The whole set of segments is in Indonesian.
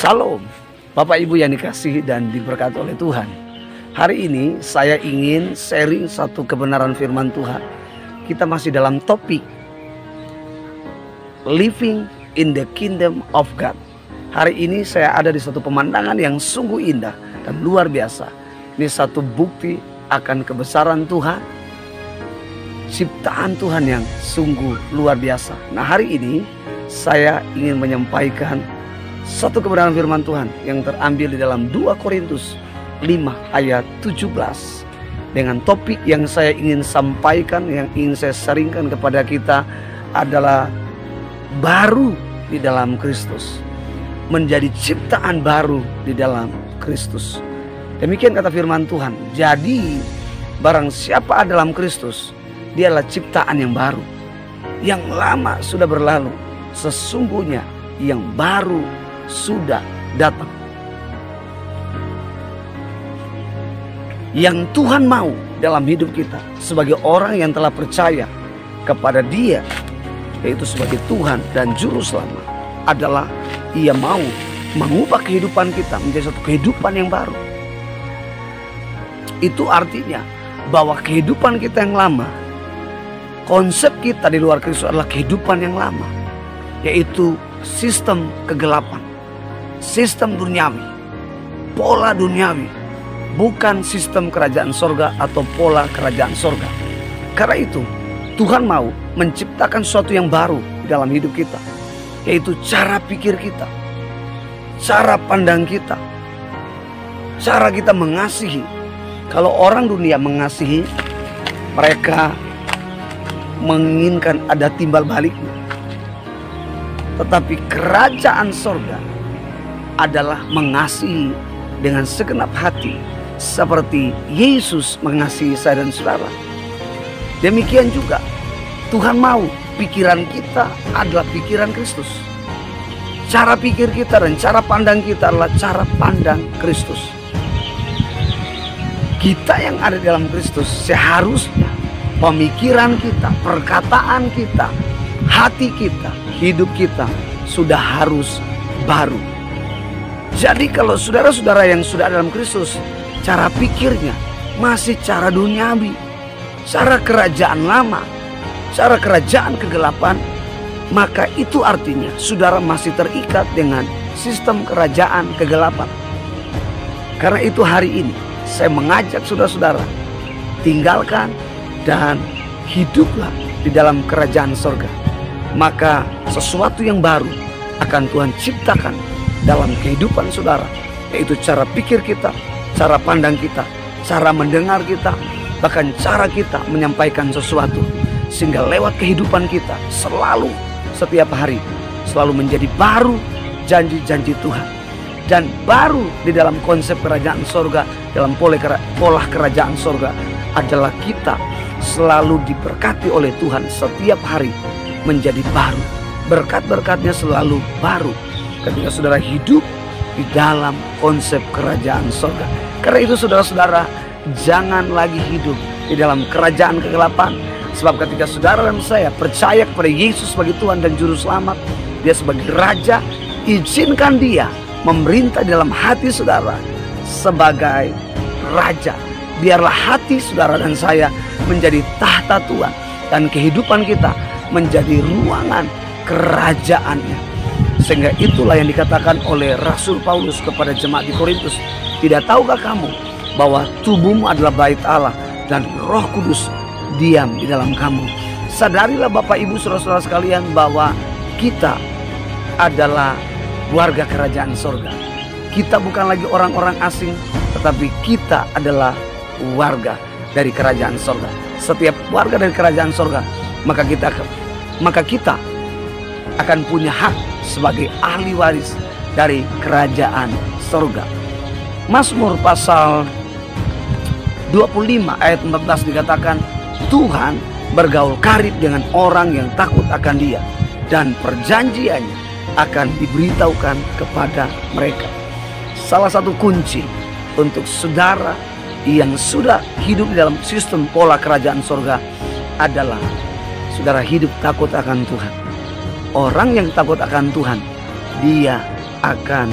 Shalom, Bapak Ibu yang dikasihi dan diberkati oleh Tuhan. Hari ini saya ingin sharing satu kebenaran firman Tuhan. Kita masih dalam topik Living in the Kingdom of God. Hari ini saya ada di satu pemandangan yang sungguh indah dan luar biasa. Ini satu bukti akan kebesaran Tuhan, ciptaan Tuhan yang sungguh luar biasa. Nah, hari ini saya ingin menyampaikan satu kebenaran firman Tuhan yang terambil di dalam 2 Korintus 5 ayat 17. Dengan topik yang saya ingin sampaikan, yang ingin saya sharingkan kepada kita adalah baru di dalam Kristus. Menjadi ciptaan baru di dalam Kristus. Demikian kata firman Tuhan. Jadi barang siapa dalam Kristus, dia adalah ciptaan yang baru. Yang lama sudah berlalu, sesungguhnya yang baru sudah datang. Yang Tuhan mau dalam hidup kita sebagai orang yang telah percaya kepada Dia, yaitu sebagai Tuhan dan Juru Selamat, adalah Ia mau mengubah kehidupan kita menjadi satu kehidupan yang baru. Itu artinya bahwa kehidupan kita yang lama, konsep kita di luar Kristus adalah kehidupan yang lama, yaitu sistem kegelapan, sistem duniawi, pola duniawi, bukan sistem kerajaan sorga atau pola kerajaan sorga. Karena itu Tuhan mau menciptakan sesuatu yang baru di dalam hidup kita, yaitu cara pikir kita, cara pandang kita, cara kita mengasihi. Kalau orang dunia mengasihi, mereka menginginkan ada timbal baliknya. Tetapi kerajaan sorga adalah mengasihi dengan segenap hati, seperti Yesus mengasihi saya dan saudara. Demikian juga Tuhan mau pikiran kita adalah pikiran Kristus. Cara pikir kita dan cara pandang kita adalah cara pandang Kristus. Kita yang ada di dalam Kristus seharusnya pemikiran kita, perkataan kita, hati kita, hidup kita sudah harus baru. Jadi kalau saudara-saudara yang sudah ada dalam Kristus, cara pikirnya masih cara duniawi, cara kerajaan lama, cara kerajaan kegelapan, maka itu artinya saudara masih terikat dengan sistem kerajaan kegelapan. Karena itu hari ini saya mengajak saudara-saudara, tinggalkan dan hiduplah di dalam kerajaan sorga. Maka sesuatu yang baru akan Tuhan ciptakan dalam kehidupan saudara, yaitu cara pikir kita, cara pandang kita, cara mendengar kita, bahkan cara kita menyampaikan sesuatu. Sehingga lewat kehidupan kita selalu, setiap hari, selalu menjadi baru janji-janji Tuhan. Dan baru di dalam konsep kerajaan sorga, dalam pola kerajaan sorga adalah kita selalu diberkati oleh Tuhan setiap hari menjadi baru. Berkat-berkatnya selalu baru ketika saudara hidup di dalam konsep kerajaan sorga. Karena itu saudara-saudara, jangan lagi hidup di dalam kerajaan kegelapan. Sebab ketika saudara dan saya percaya kepada Yesus sebagai Tuhan dan Juru Selamat, Dia sebagai Raja, izinkan Dia memerintah dalam hati saudara sebagai Raja. Biarlah hati saudara dan saya menjadi tahta Tuhan, dan kehidupan kita menjadi ruangan kerajaannya. Sehingga itulah yang dikatakan oleh Rasul Paulus kepada jemaat di Korintus. Tidak tahukah kamu bahwa tubuhmu adalah bait Allah dan Roh Kudus diam di dalam kamu. Sadarilah Bapak Ibu saudara-saudara sekalian bahwa kita adalah warga kerajaan sorga. Kita bukan lagi orang-orang asing, tetapi kita adalah warga dari kerajaan sorga. Setiap warga dari kerajaan sorga, maka kita akan punya hak sebagai ahli waris dari kerajaan sorga. Mazmur pasal 25 ayat 14 dikatakan, Tuhan bergaul karib dengan orang yang takut akan Dia, dan perjanjiannya akan diberitahukan kepada mereka. Salah satu kunci untuk saudara yang sudah hidup di dalam sistem pola kerajaan sorga adalah saudara hidup takut akan Tuhan. Orang yang takut akan Tuhan, dia akan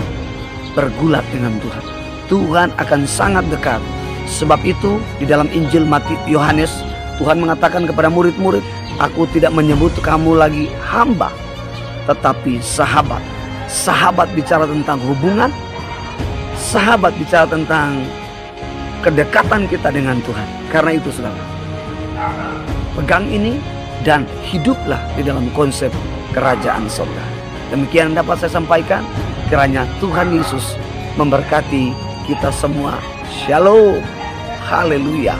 bergulat dengan Tuhan. Tuhan akan sangat dekat. Sebab itu di dalam Injil Yohanes, Tuhan mengatakan kepada murid-murid, "Aku tidak menyebut kamu lagi hamba, tetapi sahabat." Sahabat bicara tentang hubungan. Sahabat bicara tentang kedekatan kita dengan Tuhan. Karena itu saudara, pegang ini dan hiduplah di dalam konsep kerajaan surga. Demikian dapat saya sampaikan. Kiranya Tuhan Yesus memberkati kita semua. Shalom. Haleluya.